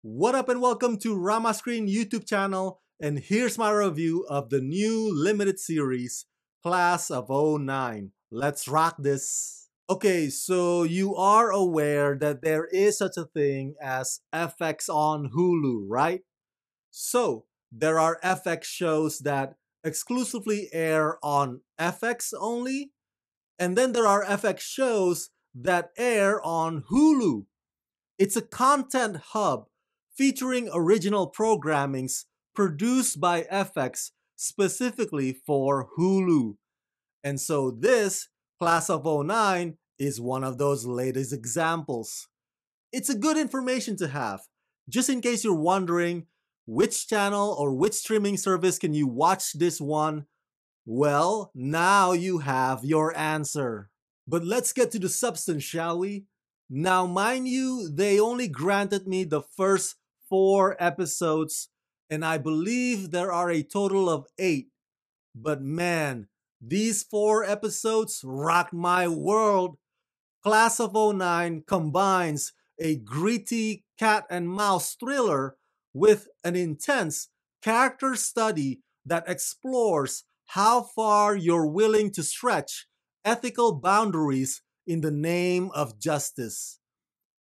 What up and welcome to Rama Screen YouTube channel, and here's my review of the new limited series, Class of '09. Let's rock this. Okay, so you are aware that there is such a thing as FX on Hulu, right? So, there are FX shows that exclusively air on FX only, and then there are FX shows that air on Hulu. It's a content hub featuring original programmings produced by FX specifically for Hulu. And so this, Class of '09, is one of those latest examples. It's a good information to have, just in case you're wondering which channel or which streaming service can you watch this one. Well, now you have your answer. But let's get to the substance, shall we? Now, mind you, they only granted me the first 4 episodes, and I believe there are a total of 8. But man, these 4 episodes rocked my world. Class of '09 combines a gritty cat and mouse thriller with an intense character study that explores how far you're willing to stretch ethical boundaries in the name of justice.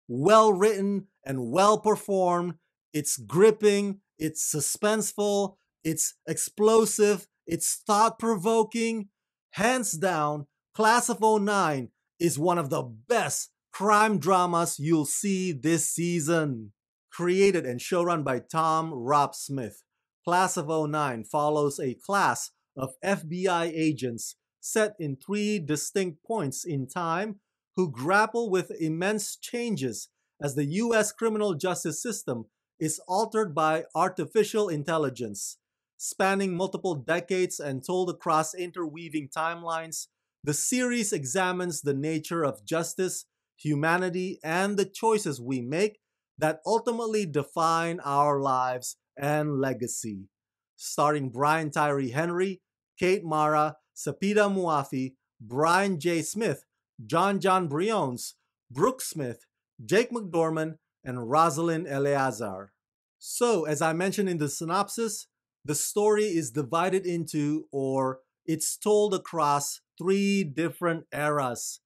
Well written and well performed, it's gripping, it's suspenseful, it's explosive, it's thought provoking. Hands down, Class of '09 is one of the best crime dramas you'll see this season. Created and showrun by Tom Rob Smith, Class of '09 follows a class of FBI agents set in 3 distinct points in time who grapple with immense changes as the US criminal justice system is altered by artificial intelligence. Spanning multiple decades and told across interweaving timelines, the series examines the nature of justice, humanity, and the choices we make that ultimately define our lives and legacy. Starring Brian Tyree Henry, Kate Mara, Sapida Muafi, Brian J. Smith, John Briones, Brooke Smith, Jake McDorman, and Rosalind Eleazar. So, as I mentioned in the synopsis, the story is divided into, or it's told across 3 different eras.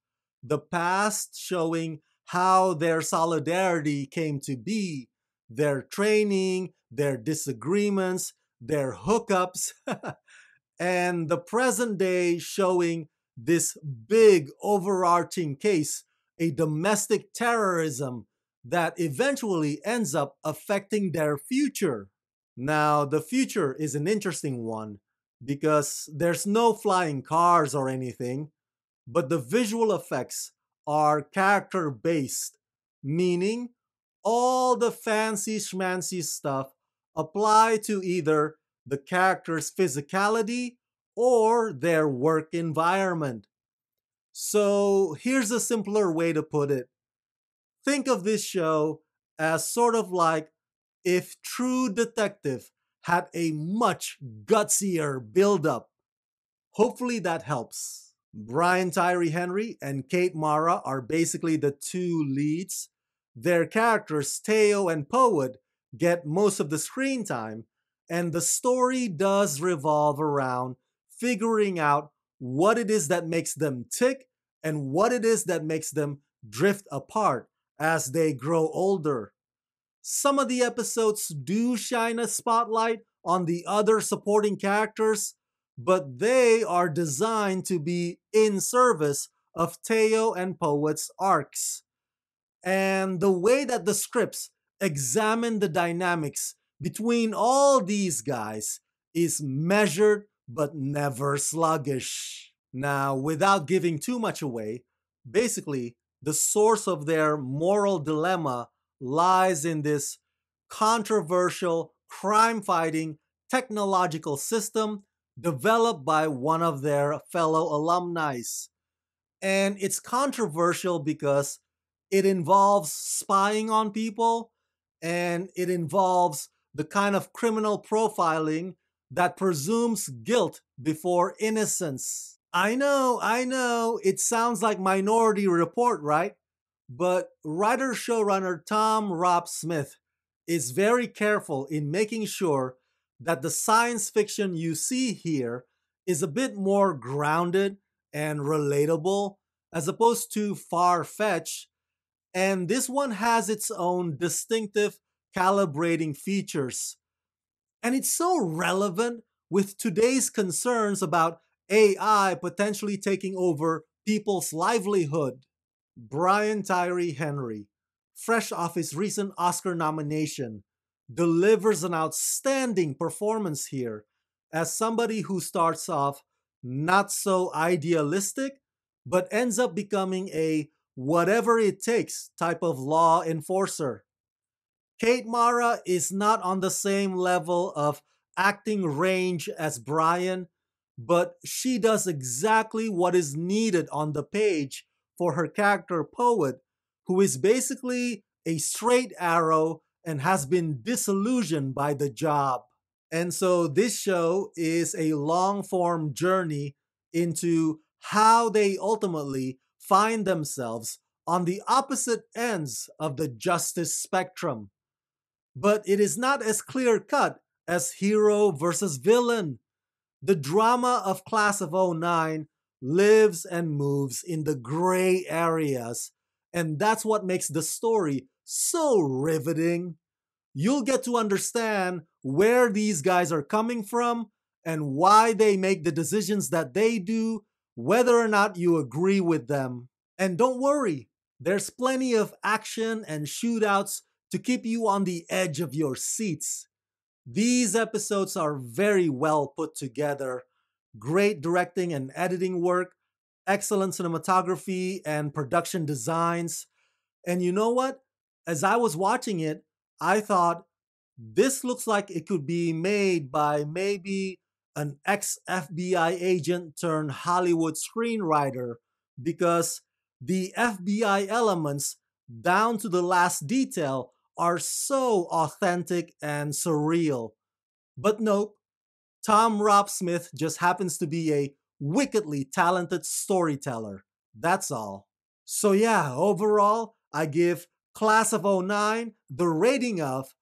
The past showing how their solidarity came to be, their training, their disagreements, their hookups, and the present day showing this big overarching case, a domestic terrorism that eventually ends up affecting their future. Now, the future is an interesting one because there's no flying cars or anything, but the visual effects are character based, meaning all the fancy schmancy stuff apply to either the character's physicality or their work environment. So here's a simpler way to put it. Think of this show as sort of like if True Detective had a much gutsier build-up. Hopefully that helps. Brian Tyree Henry and Kate Mara are basically the 2 leads. Their characters, Teo and Poet, get most of the screen time, and the story does revolve around figuring out what it is that makes them tick and what it is that makes them drift apart as they grow older. Some of the episodes do shine a spotlight on the other supporting characters, but they are designed to be in service of Teo and Poet's arcs. And the way that the scripts examine the dynamics between all these guys is measured but never sluggish. Now, without giving too much away, basically, the source of their moral dilemma lies in this controversial crime fighting technological system developed by one of their fellow alumni. And it's controversial because it involves spying on people and it involves the kind of criminal profiling that presumes guilt before innocence. I know, it sounds like Minority Report, right? But writer showrunner Tom Rob Smith is very careful in making sure that the science fiction you see here is a bit more grounded and relatable as opposed to far fetched. And this one has its own distinctive calibrating features. And it's so relevant with today's concerns about AI potentially taking over people's livelihood. Brian Tyree Henry, fresh off his recent Oscar nomination, delivers an outstanding performance here as somebody who starts off not so idealistic, but ends up becoming a whatever it takes type of law enforcer. Kate Mara is not on the same level of acting range as Brian, but she does exactly what is needed on the page for her character Poet, who is basically a straight arrow and has been disillusioned by the job. And so this show is a long form journey into how they ultimately find themselves on the opposite ends of the justice spectrum. But it is not as clear cut as hero versus villain. The drama of Class of '09 lives and moves in the gray areas, and that's what makes the story so riveting. You'll get to understand where these guys are coming from and why they make the decisions that they do, whether or not you agree with them. And don't worry, there's plenty of action and shootouts to keep you on the edge of your seats. These episodes are very well put together. Great directing and editing work, excellent cinematography and production designs. And you know what? As I was watching it, I thought this looks like it could be made by maybe an ex FBI agent turned Hollywood screenwriter because the FBI elements, down to the last detail, are so authentic and surreal. But nope, Tom Rob Smith just happens to be a wickedly talented storyteller. That's all. So, yeah, overall, I give Class of '09 the rating of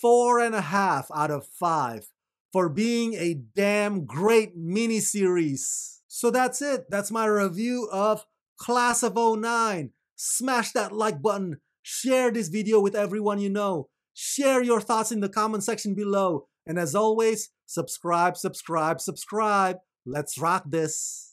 4.5 out of 5 for being a damn great miniseries. So, that's it. That's my review of Class of '09. Smash that like button, share this video with everyone you know, share your thoughts in the comment section below, and as always, subscribe, subscribe, subscribe. Let's rock this.